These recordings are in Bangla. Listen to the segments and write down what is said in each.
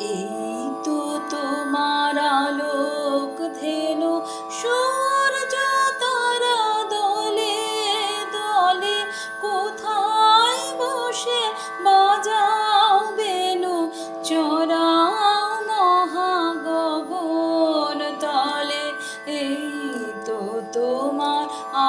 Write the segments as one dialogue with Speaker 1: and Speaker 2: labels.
Speaker 1: এই তো তোমার আলোক ধেনু সূর্য তারা দলে দলে কোথায় বসে বাজাও বেনু চড়াও মহাগগন তলে। এই তো তোমার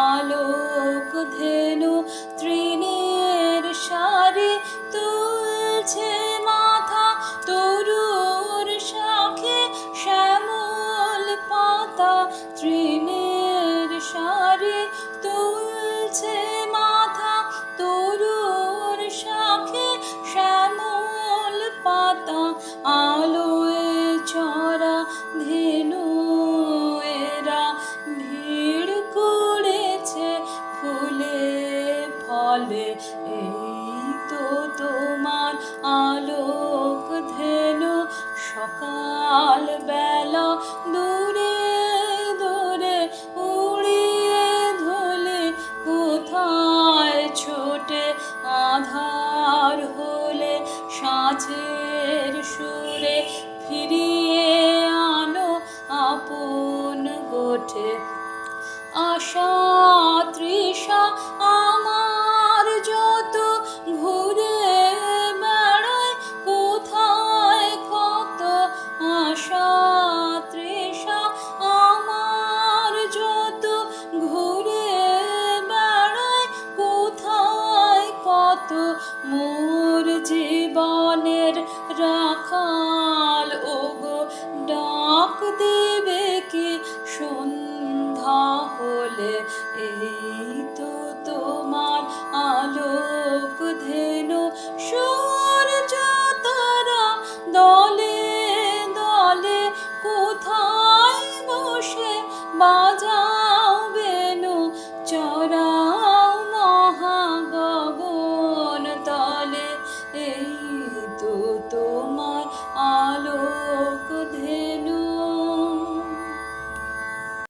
Speaker 1: আলোক ধেনু তৃণের সারি তুলছে মাথা তরুর শাখে শ্যামল পাতা। তৃণের সারি তুলছে মাথা তরুর শাখে শ্যামল পাতা। আলোয় চড়া ধেনু এরা ভিড় করেছে ফুলে ফলে। এই তো তোমার আলোক ধেনু সকাল বেলা দূরে দূরে উড়িয়ে ধলে কোথায় ছোটে আধার হলে সাঁঝের সুরে ফিরিয়ে আনো আপন গোঠে। আশা তৃষা আমার যত ঘুরে বেড়ায় কোথায় কত। আশা তৃষা আমার যত ঘুরে বেড়ায় কোথায় কত। মোর জীবনের রাখাল ওগো ডাক দেবে কি সন্ধ্যা হলে। এই তো তোমার আলোক ধেনু সূর্য তারা দলে দলে কোথায় বসে বাজা